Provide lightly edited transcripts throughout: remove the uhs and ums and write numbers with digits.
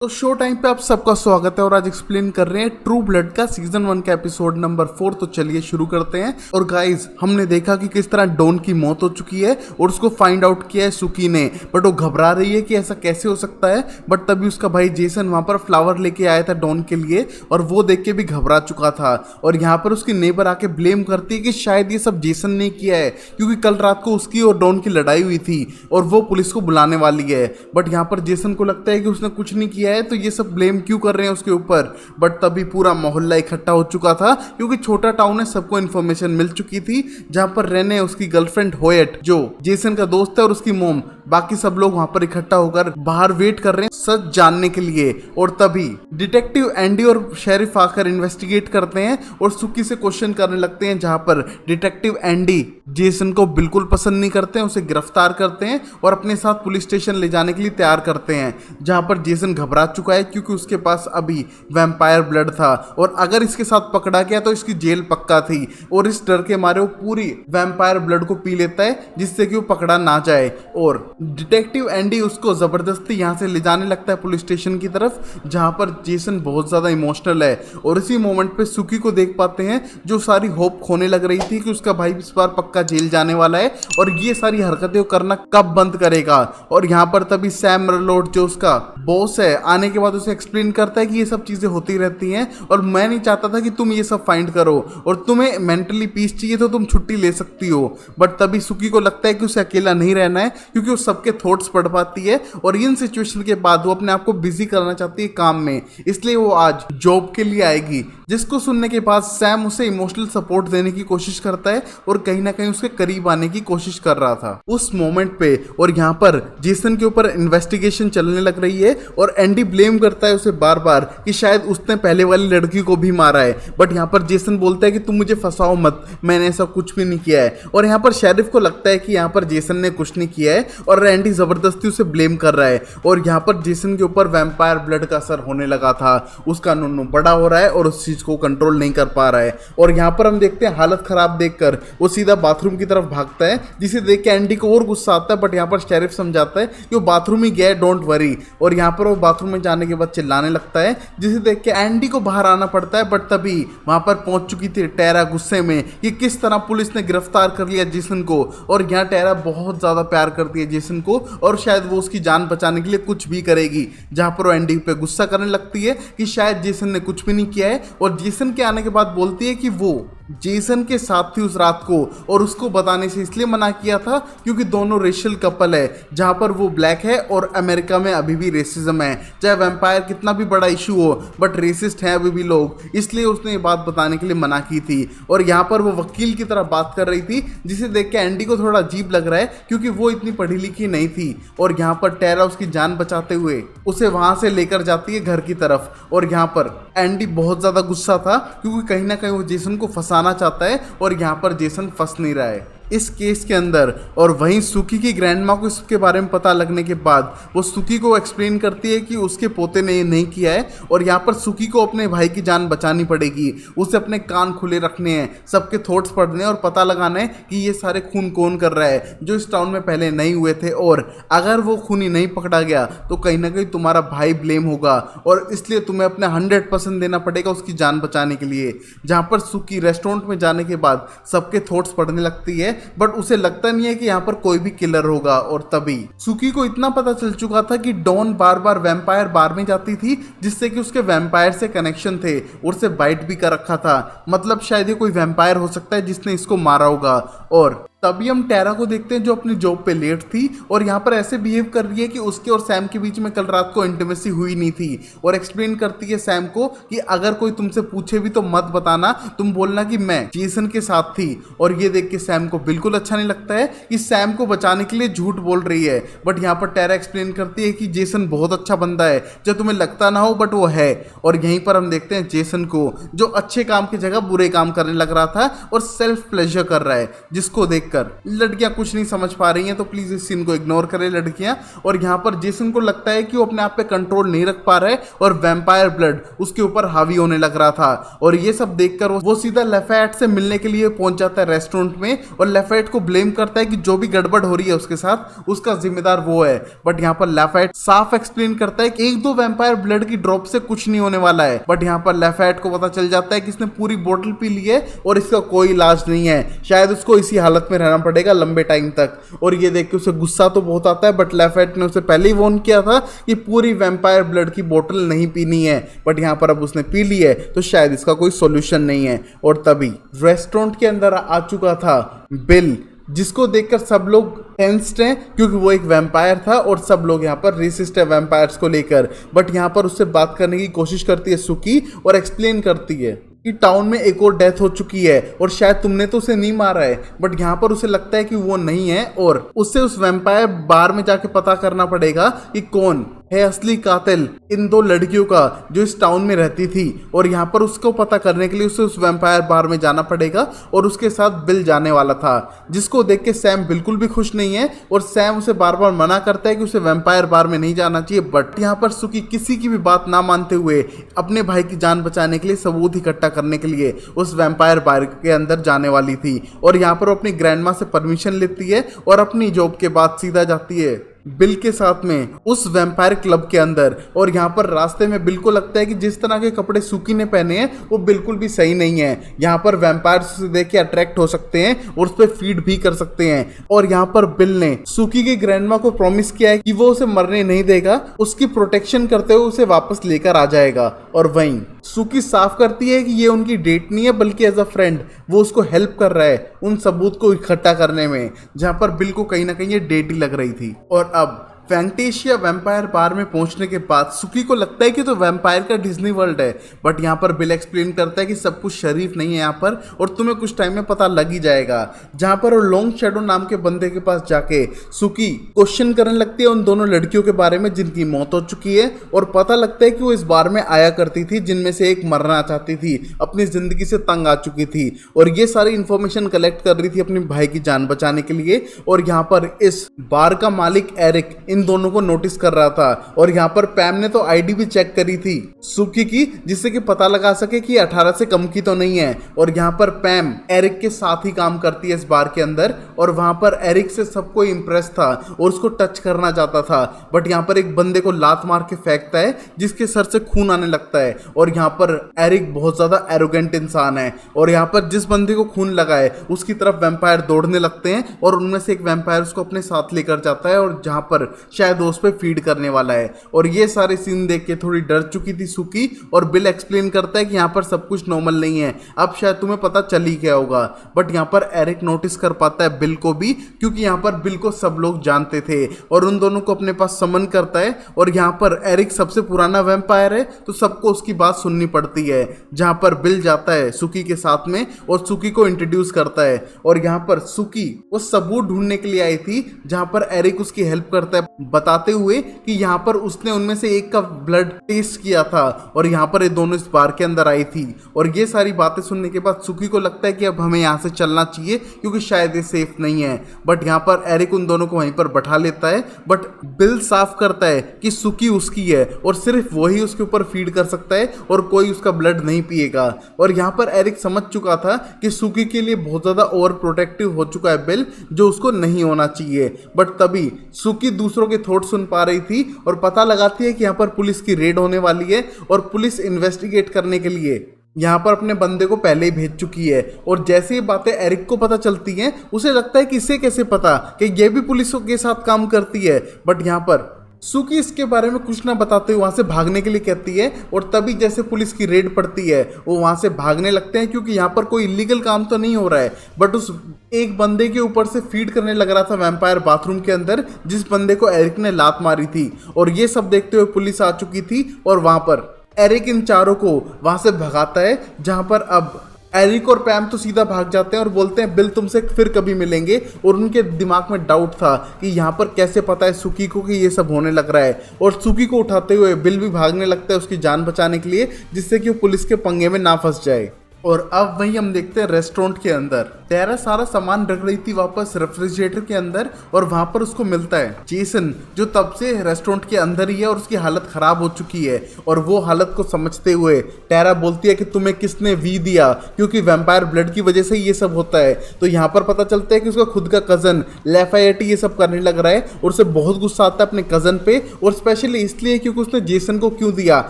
तो show time पे आप सबका स्वागत है और आज एक्सप्लेन कर रहे हैं ट्रू ब्लड का सीजन 1 का एपिसोड नंबर 4। तो चलिए शुरू करते हैं। और गाइस, हमने देखा कि किस तरह डॉन की मौत हो चुकी है और उसको फाइंड आउट किया है सुकी ने, बट वो घबरा रही है कि ऐसा कैसे हो सकता है। बट तभी उसका भाई जेसन वहां पर फ्लावर लेके आया था डॉन के लिए और वो देख के भी घबरा चुका था। और यहाँ पर उसकी नेबर आके ब्लेम करती है कि शायद ये सब जेसन ने किया है, क्योंकि कल रात को उसकी और डॉन की लड़ाई हुई थी और वो पुलिस को बुलाने वाली है। बट यहाँ पर जेसन को लगता है कि उसने कुछ नहीं किया है, तो ये सब ब्लेम क्यों कर रहे हैं उसके ऊपर। बट तभी पूरा मोहल्ला इकट्ठा हो चुका था, क्योंकि छोटा टाउन है, सबको इन्फॉर्मेशन मिल चुकी थी। जहां पर रेने, उसकी गर्लफ्रेंड होयट जो जेसन का दोस्त है, और उसकी मोम, बाकी सब लोग वहां पर इकट्ठा होकर बाहर वेट कर रहे हैं सच जानने के लिए। और तभी डिटेक्टिव एंडी और शेरिफ आकर इन्वेस्टिगेट करते हैं और सुकी से क्वेश्चन करने लगते हैं। जहां पर डिटेक्टिव एंडी जेसन को बिल्कुल पसंद नहीं करते हैं, उसे गिरफ्तार करते हैं और अपने साथ पुलिस स्टेशन ले जाने के लिए तैयार करते हैं। जहां पर जेसन घबरा चुका है, क्योंकि उसके पास अभी वैम्पायर ब्लड था और अगर इसके साथ पकड़ा गया तो इसकी जेल पक्का थी। और इस डर के मारे वो पूरी वैम्पायर ब्लड को पी लेता है, जिससे कि वो पकड़ा ना जाए। और डिटेक्टिव एंडी उसको जबरदस्ती यहां से ले जाने लगता है पुलिस स्टेशन की तरफ, जहां पर जेसन बहुत ज्यादा इमोशनल है। और इसी मोमेंट पे सुकी को देख पाते हैं, जो सारी होप खोने लग रही थी कि उसका भाई इस बार पक्का जेल जाने वाला है और ये सारी हरकतें करना कब बंद करेगा। और यहाँ पर तभी सैम रलोड, जो उसका बॉस है, आने के बाद उसे एक्सप्लेन करता है कि ये सब चीजें होती रहती हैं और मैं नहीं चाहता था कि तुम ये सब फाइंड करो, और तुम्हें मेंटली पीस चाहिए तो तुम छुट्टी ले सकती हो। बट तभी सुकी को लगता है कि उसे अकेला नहीं रहना है, क्योंकि वो सबके थॉट्स पढ़ पाती है और इन सिचुएशन के बाद वो अपने आप को बिजी करना चाहती है काम में, इसलिए वो आज जॉब के लिए आएगी। जिसको सुनने के बाद सैम उसे इमोशनल सपोर्ट देने की कोशिश करता है और कहीं ना कहीं उसके करीब आने की कोशिश कर रहा था उस मोमेंट पे। और यहाँ पर जेसन के ऊपर इन्वेस्टिगेशन चलने लग रही है और एंडी ब्लेम करता है उसे बार बार कि शायद उसने पहले वाली लड़की को भी मारा है। बट यहाँ पर जेसन बोलता है कि तुम मुझे फंसाओ मत, मैंने ऐसा कुछ भी नहीं किया है। और यहाँ पर शेरिफ को लगता है कि यहाँ पर जेसन ने कुछ नहीं किया है और एंडी जबरदस्ती उसे ब्लेम कर रहा है। और यहाँ पर जेसन के ऊपर वैम्पायर ब्लड का असर होने लगा था, उसका नुन्नू बड़ा हो रहा है और उस चीज को कंट्रोल नहीं कर पा रहा है। और यहाँ पर हम देखते हैं हालत खराब देखकर वो सीधा बाथरूम की तरफ भागता है, जिसे देख के एंडी को और गुस्सा आता है। बट यहाँ पर शेरिफ समझाता है कि वो बाथरूम ही गया है, डोंट वरी। और यहाँ पर वो बाथरूम में जाने के बाद चिल्लाने लगता है, जिसे देख के एंडी को बाहर आना पड़ता है। बट तभी वहां पर पहुंच चुकी थी टेरा गुस्से में कि किस तरह पुलिस ने गिरफ्तार कर लिया जेसन को। और यहाँ टेरा बहुत ज्यादा प्यार करती है जेसन को और शायद वो उसकी जान बचाने के लिए कुछ भी करेगी। जहां पर वो एंडी पे गुस्सा करने लगती है कि शायद जेसन ने कुछ भी नहीं किया है, और जेसन के आने के बाद बोलती है कि वो जेसन के साथ थी उस रात को और उसको बताने से इसलिए मना किया था क्योंकि दोनों रेशियल कपल है, जहां पर वो ब्लैक है और अमेरिका में अभी भी रेसिज्म है। चाहे वैम्पायर कितना भी बड़ा इशू हो, बट रेसिस्ट हैं अभी भी लोग, इसलिए उसने ये बात बताने के लिए मना की थी। और यहाँ पर वो वकील की तरह बात कर रही थी, जिसे देख के एंडी को थोड़ा अजीब लग रहा है, क्योंकि वो इतनी पढ़ी लिखी नहीं थी। और यहाँ पर टेरा उसकी जान बचाते हुए उसे वहां से लेकर जाती है घर की तरफ। और यहाँ पर एंडी बहुत ज्यादा गुस्सा था, क्योंकि कहीं ना कहीं वो जेसन को फंसाना चाहता है और यहाँ पर जेसन फंस नहीं रहा है इस केस के अंदर। और वहीं सुकी की ग्रैंडमा को इसके बारे में पता लगने के बाद वो सुकी को एक्सप्लेन करती है कि उसके पोते ने ये नहीं किया है और यहाँ पर सुकी को अपने भाई की जान बचानी पड़ेगी। उसे अपने कान खुले रखने हैं, सबके थॉट्स पढ़ने और पता लगाना है कि ये सारे खून कौन कर रहा है, जो इस टाउन में पहले नहीं हुए थे। और अगर वो खूनी नहीं पकड़ा गया तो कहीं ना कहीं तुम्हारा भाई ब्लेम होगा, और इसलिए तुम्हें अपने 100% देना पड़ेगा उसकी जान बचाने के लिए। जहाँ पर सुकी रेस्टोरेंट में जाने के बाद सबके थॉट्स पढ़ने लगती है, बट उसे लगता नहीं है कि यहाँ पर कोई भी किलर होगा। और तभी सुकी को इतना पता चल चुका था कि डॉन बार बार वैम्पायर बार में जाती थी, जिससे कि उसके वैम्पायर से कनेक्शन थे और उसे बाइट भी कर रखा था। मतलब शायद ये कोई वैम्पायर हो सकता है जिसने इसको मारा होगा। और तभी हम टेरा को देखते हैं, जो अपनी जॉब पे लेट थी और यहाँ पर ऐसे बिहेव कर रही है कि उसके और सैम के बीच में कल रात को इंटीमेसी हुई नहीं थी। और एक्सप्लेन करती है सैम को कि अगर कोई तुमसे पूछे भी तो मत बताना, तुम बोलना कि मैं जेसन के साथ थी। और ये देख के सैम को बिल्कुल अच्छा नहीं लगता है कि सैम को बचाने के लिए झूठ बोल रही है। बट यहाँ पर टेरा एक्सप्लेन करती है कि जेसन बहुत अच्छा बंदा है, जो तुम्हें लगता ना हो बट वो है। और यहीं पर हम देखते हैं जेसन को, जो अच्छे काम की जगह बुरे काम करने लग रहा था और सेल्फ प्लेजर कर रहा है, जिसको देख देखकर लड़कियां कुछ नहीं समझ पा रही हैं, तो प्लीज इस सीन को इग्नोर करें लड़कियां। और यहाँ पर जेसन को लगता है कि वो अपने आप पे कंट्रोल नहीं रख पा रहा है और वैम्पायर ब्लड उसके ऊपर हावी होने लग रहा था। और ये सब देखकर वो सीधा लैफायट से मिलने के लिए पहुंच जाता है रेस्टोरेंट में और लैफायट को ब्लेम करता है कि जो भी गड़बड़ हो रही है उसके साथ उसका जिम्मेदार वो है। बट यहाँ पर लैफायट साफ एक्सप्लेन करता है कि एक दो वैम्पायर ब्लड की ड्रॉप से कुछ नहीं होने वाला है। बट यहाँ पर लैफायट को पता चल जाता है कि इसने पूरी बोतल पी ली है और इसका कोई इलाज नहीं है, शायद उसको इसी हालत में रहना पड़ेगा लंबे टाइम तक। और ये देख के उसे गुस्सा तो बहुत आता है, बट लैफायट ने उसे पहले ही वार्न किया था कि पूरी वैम्पायर ब्लड की बोतल नहीं पीनी है। बट यहाँ पर अब उसने पी ली है तो शायद इसका कोई सॉल्यूशन नहीं है। और तभी रेस्टोरेंट के अंदर आ चुका था बिल, जिसको देखकर सब लोग टेंस्ड हैं क्योंकि वो एक वैम्पायर था और सब लोग यहाँ पर रेसिस्ट है वैम्पायर्स को लेकर। बट यहाँ पर उससे बात करने की कोशिश करती है सुकी और एक्सप्लेन करती है कि टाउन में एक और डेथ हो चुकी है और शायद तुमने तो उसे नहीं मारा है। बट यहाँ पर उसे लगता है कि वो नहीं है और उससे उस वैम्पायर बार में जाके पता करना पड़ेगा कि कौन है असली कातिल इन दो लड़कियों का जो इस टाउन में रहती थी। और यहाँ पर उसको पता करने के लिए उसे उस वैम्पायर बार में जाना पड़ेगा और उसके साथ बिल जाने वाला था, जिसको देख के सैम बिल्कुल भी खुश नहीं है और सैम उसे बार बार मना करता है कि उसे वैम्पायर बार में नहीं जाना चाहिए। बट यहाँ पर सुकी किसी की भी बात ना मानते हुए अपने भाई की जान बचाने के लिए सबूत इकट्ठा करने के लिए उस वैम्पायर बार के अंदर जाने वाली थी। और यहाँ पर वो अपनी ग्रैंडमा से परमिशन लेती है और अपनी जॉब के बाद सीधा जाती है बिल के साथ में उस वैम्पायर क्लब के अंदर। और यहाँ पर रास्ते में बिल को लगता है कि जिस तरह के कपड़े सुकी ने पहने हैं वो बिल्कुल भी सही नहीं है। यहाँ पर वैम्पायर्स उसे देख के अट्रैक्ट हो सकते हैं और उस पर फीड भी कर सकते हैं। और यहाँ पर बिल ने सुकी की ग्रैंडमा को प्रॉमिस किया है कि वो उसे मरने नहीं देगा, उसकी प्रोटेक्शन करते हुए उसे वापस लेकर आ जाएगा। और वहीं सुकी साफ करती है कि ये उनकी डेट नहीं है बल्कि एज अ फ्रेंड वो उसको हेल्प कर रहा है उन सबूत को इकट्ठा करने में, जहां पर बिल को कहीं ना कहीं ये डेट ही लग रही थी। और अब फैंटेशिया वैम्पायर बार में पहुंचने के बाद सुकी को लगता है कि तो वैम्पायर का डिज्नी वर्ल्ड है। बट यहाँ पर बिल एक्सप्लेन करता है कि सब कुछ शरीफ नहीं है यहाँ पर और तुम्हें कुछ टाइम में पता लग ही जाएगा। जहाँ पर वो लॉन्ग शैडो नाम के बंदे के पास जाके सुकी क्वेश्चन करने लगती है उन दोनों लड़कियों के बारे में जिनकी मौत हो चुकी है और पता लगता है कि वो इस बार में आया करती थी, जिनमें से एक मरना चाहती थी, अपनी जिंदगी से तंग आ चुकी थी और ये सारी इंफॉर्मेशन कलेक्ट कर रही थी अपने भाई की जान बचाने के लिए। और यहाँ पर इस बार का मालिक एरिक इन दोनों को नोटिस कर रहा था। और यहाँ पर पैम ने तो आईडी भी चेक करी थी सुकी की, जिससे कि पता लगा सके कि 18 से कम की तो नहीं है। और यहाँ पर पैम एरिक के साथ ही काम करती है इस बार के अंदर और वहां पर एरिक से सबको इम्प्रेस था और उसको टच करना चाहता था। बट यहाँ पर एक बंदे को लात मार के फेंकता है जिसके सर से खून आने लगता है। और यहाँ पर एरिक बहुत ज्यादा एरोगेंट इंसान है और यहाँ पर जिस बंदे को खून लगा है उसकी तरफ वैम्पायर दौड़ने लगते हैं और उनमें से एक वैम्पायर उसको अपने साथ लेकर जाता है और जहां पर शायद उस पर फीड करने वाला है। और ये सारे सीन देख के थोड़ी डर चुकी थी सुकी और बिल एक्सप्लेन करता है कि यहाँ पर सब कुछ नॉर्मल नहीं है, अब शायद तुम्हें पता चल ही गया होगा। बट यहाँ पर एरिक नोटिस कर पाता है बिल को भी, क्योंकि यहाँ पर बिल को सब लोग जानते थे और उन दोनों को अपने पास समन करता है। और यहाँ पर एरिक सबसे पुराना वैम्पायर है तो सबको उसकी बात सुननी पड़ती है। जहाँ पर बिल जाता है सुकी के साथ में और सुकी को इंट्रोड्यूस करता है। और यहाँ पर सुकी वो सबूत ढूंढने के लिए आई थी जहाँ पर एरिक उसकी हेल्प करता है, बताते हुए कि यहाँ पर उसने उनमें से एक का ब्लड टेस्ट किया था और यहाँ पर ये दोनों इस बार के अंदर आई थी। और ये सारी बातें सुनने के बाद सुकी को लगता है कि अब हमें यहाँ से चलना चाहिए क्योंकि शायद ये सेफ नहीं है। बट यहाँ पर एरिक उन दोनों को वहीं पर बैठा लेता है। बट बिल साफ करता है कि सुकी उसकी है और सिर्फ वही उसके ऊपर फीड कर सकता है और कोई उसका ब्लड नहीं पिएगा। और यहाँ पर एरिक समझ चुका था कि सुकी के लिए बहुत ज्यादा ओवर प्रोटेक्टिव हो चुका है बिल, जो उसको नहीं होना चाहिए। बट तभी सुकी दूसरों के थॉट सुन पा रही थी और पता लगाती है कि यहाँ पर पुलिस की रेड होने वाली है और पुलिस इन्वेस्टिगेट करने के लिए यहाँ पर अपने बंदे को पहले ही भेज चुकी है। और जैसे ये बातें एरिक को पता चलती हैं उसे लगता है कि इसे कैसे पता कि ये भी पुलिसों के साथ काम करती है। बट यहाँ पर सुकी इसके बारे में कुछ ना बताते हुए वहां से भागने के लिए कहती है और तभी जैसे पुलिस की रेड पड़ती है वो वहां से भागने लगते हैं क्योंकि यहाँ पर कोई इलीगल काम तो नहीं हो रहा है। बट उस एक बंदे के ऊपर से फीड करने लग रहा था वैम्पायर बाथरूम के अंदर, जिस बंदे को एरिक ने लात मारी थी। और ये सब देखते हुए पुलिस आ चुकी थी और वहां पर एरिक इन चारों को वहां से भगाता है, जहां पर अब एरिक और पैम तो सीधा भाग जाते हैं और बोलते हैं बिल तुमसे फिर कभी मिलेंगे। और उनके दिमाग में डाउट था कि यहाँ पर कैसे पता है सुकी को कि ये सब होने लग रहा है। और सुकी को उठाते हुए बिल भी भागने लगता है उसकी जान बचाने के लिए, जिससे कि वो पुलिस के पंगे में ना फंस जाए। और अब वही हम देखते हैं रेस्टोरेंट के अंदर टेरा सारा सामान रख रही थी वापस रेफ्रिजरेटर के अंदर और वहां पर उसको मिलता है जेसन, जो तब से रेस्टोरेंट के अंदर ही है और उसकी हालत खराब हो चुकी है। और वो हालत को समझते हुए टेरा बोलती है कि तुम्हें किसने वी दिया, क्योंकि वैम्पायर ब्लड की वजह से ये सब होता है। तो यहाँ पर पता चलता है कि उसका खुद का कजन लैफायेट ये सब करने लग रहा है और उसे बहुत गुस्सा आता है अपने कजन पे, और स्पेशली इसलिए क्योंकि उसने जेसन को क्यों दिया।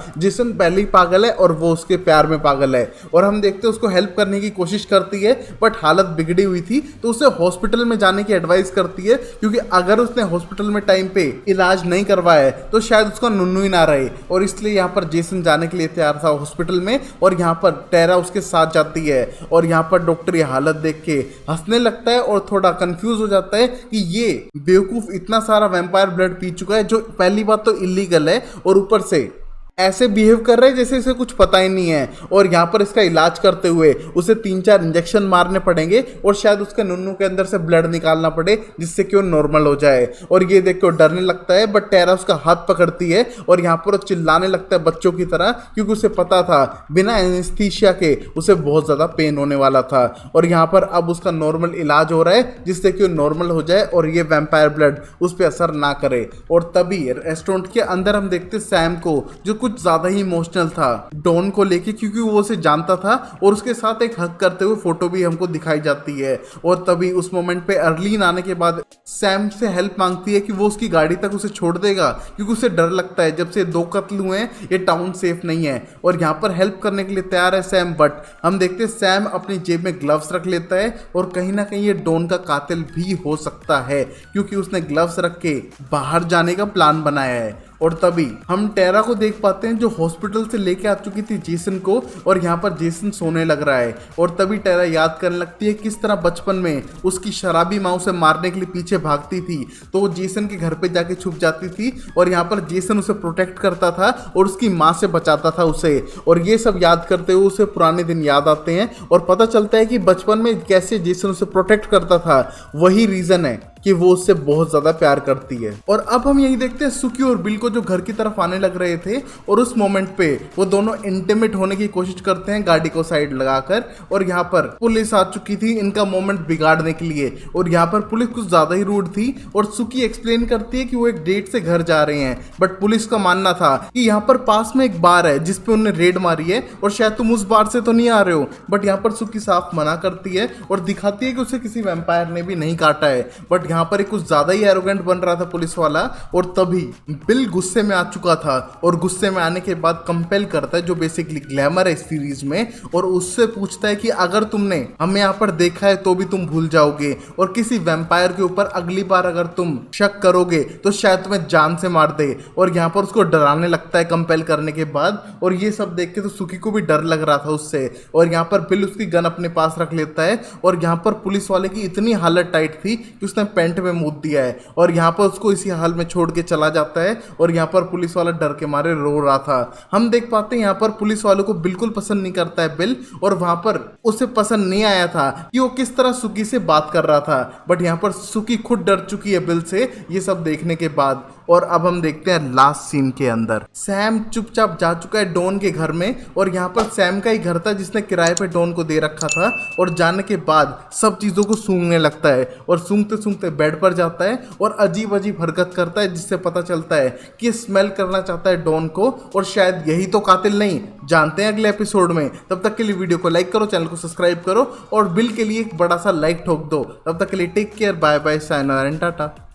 जेसन पहले ही पागल है और वो उसके प्यार में पागल है, और हम देखते हैं उसको हेल्प करने की कोशिश करती है बट हालत बिगड़ी हुई थी तो उसे हॉस्पिटल में जाने की एडवाइस करती है, क्योंकि अगर उसने हॉस्पिटल में टाइम पे इलाज नहीं करवाया है तो शायद उसका नुन्नू ही ना रहे। और इसलिए यहाँ पर जेसन जाने के लिए तैयार था हॉस्पिटल में, और यहाँ पर टेरा उसके साथ जाती है। और यहाँ पर डॉक्टर ये हालत देख के हंसने लगता है और थोड़ा कंफ्यूज हो जाता है कि ये बेवकूफ इतना सारा वैम्पायर ब्लड पी चुका है, जो पहली बात तो इलीगल है और ऊपर से ऐसे बिहेव कर रहे हैं जैसे इसे कुछ पता ही नहीं है। और यहाँ पर इसका इलाज करते हुए उसे 3-4 इंजेक्शन मारने पड़ेंगे और शायद उसके नुन्नू के अंदर से ब्लड निकालना पड़े जिससे कि वो नॉर्मल हो जाए। और ये देख के वो डरने लगता है बट टेरा उसका हाथ पकड़ती है और यहाँ पर वो चिल्लाने लगता है बच्चों की तरह, क्योंकि उसे पता था बिना एनेस्थीसिया के उसे बहुत ज़्यादा पेन होने वाला था। और यहाँ पर अब उसका नॉर्मल इलाज हो रहा है जिससे कि वो नॉर्मल हो जाए और ये वैम्पायर ब्लड उस पर असर ना करे। और तभी रेस्टोरेंट के अंदर हम देखते सैम को, जो कुछ ज्यादा ही इमोशनल था डॉन को लेके, क्योंकि वो उसे जानता था, और उसके साथ एक हक करते हुए फोटो भी हमको दिखाई जाती है। और तभी उस मोमेंट पे अर्लीन आने के बाद सैम से हेल्प मांगती है कि वो उसकी गाड़ी तक उसे छोड़ देगा, क्योंकि उसे डर लगता है जब से 2 कत्ल हुए हैं ये टाउन सेफ नहीं है। और यहाँ पर हेल्प करने के लिए तैयार है सैम, बट हम देखते हैं सैम अपनी जेब में ग्लव्स रख लेता है और कहीं ना कहीं ये डॉन का कातिल भी हो सकता है, क्योंकि उसने ग्लव्स रख के बाहर जाने का प्लान बनाया है। और तभी हम टेरा को देख पाते हैं जो हॉस्पिटल से लेके आ चुकी थी जेसन को, और यहाँ पर जेसन सोने लग रहा है। और तभी टेरा याद करने लगती है किस तरह बचपन में उसकी शराबी माँ उसे मारने के लिए पीछे भागती थी, तो वो जेसन के घर पे जाके छुप जाती थी और यहाँ पर जेसन उसे प्रोटेक्ट करता था और उसकी माँ से बचाता था उसे। और ये सब याद करते हुए उसे पुराने दिन याद आते हैं और पता चलता है कि बचपन में कैसे जेसन उसे प्रोटेक्ट करता था, वही रीजन है कि वो उससे बहुत ज्यादा प्यार करती है। और अब हम यही देखते हैं सुकी और बिल को जो घर की तरफ आने लग रहे थे, और उस मोमेंट पे वो दोनों इंटीमेट होने की कोशिश करते हैं गाड़ी को साइड लगाकर। और यहाँ पर पुलिस आ चुकी थी इनका मोमेंट बिगाड़ने के लिए, और यहाँ पर पुलिस कुछ ज्यादा ही रूड थी। और सुकी एक्सप्लेन करती है कि वो एक डेट से घर जा रहे हैं, बट पुलिस का मानना था कि यहाँ पर पास में एक बार है जिसपे उन्होंने रेड मारी है और शायद तुम उस बार से तो नहीं आ रहे हो। बट यहाँ पर सुकी साफ मना करती है और दिखाती है कि उसे किसी वैम्पायर ने भी नहीं काटा है। बट यहाँ पर एक कुछ ज्यादा ही एरोगेंट बन रहा था पुलिस वाला। और तभी बिल गुस्से में आ चुका था, और गुस्से में आने के बाद कंपेल करता है जो बेसिकली ग्लैमर है इस सीरीज में, और उससे पूछता है कि अगर तुमने हमें यहाँ पर देखा है तो भी तुम भूल जाओगे, और किसी वैम्पायर के ऊपर अगली बार अगर तुम शक करोगे तो शायद तुम्हें जान से मार दे। और यहाँ पर उसको डराने लगता है कंपेल करने के बाद। और ये सब देख के तो सुकी को भी डर लग रहा था उससे, और यहाँ पर बिल उसकी गन अपने पास रख लेता है। और यहाँ पर पुलिस वाले की इतनी हालत टाइट थी कि उसने पेंट में मूत दिया है, और यहाँ पर उसको इसी हाल में छोड़ के चला जाता है। और यहाँ पर पुलिस वाला डर के मारे रो रहा था। हम देख पाते हैं यहाँ पर पुलिस वालों को बिल्कुल पसंद नहीं करता है बिल, और वहां पर उसे पसंद नहीं आया था कि वो किस तरह सुकी से बात कर रहा था। बट यहाँ पर सुकी खुद डर चुकी है बिल से ये सब देखने के बाद। और अब हम देखते हैं लास्ट सीन के अंदर सैम चुपचाप जा चुका है डॉन के घर में, और यहाँ पर सैम का ही घर था जिसने किराए पे डॉन को दे रखा था। और जाने के बाद सब चीजों को सूंघने लगता है, और सूंघते सूंघते बेड पर जाता है और अजीब अजीब हरकत करता है, जिससे पता चलता है कि स्मेल करना चाहता है डॉन को, और शायद यही तो कातिल नहीं। जानते हैं अगले एपिसोड में। तब तक के लिए वीडियो को लाइक करो, चैनल को सब्सक्राइब करो, और बिल के लिए एक बड़ा सा लाइक ठोक दो। तब तक के लिए take care, bye bye, sayonara and Tata.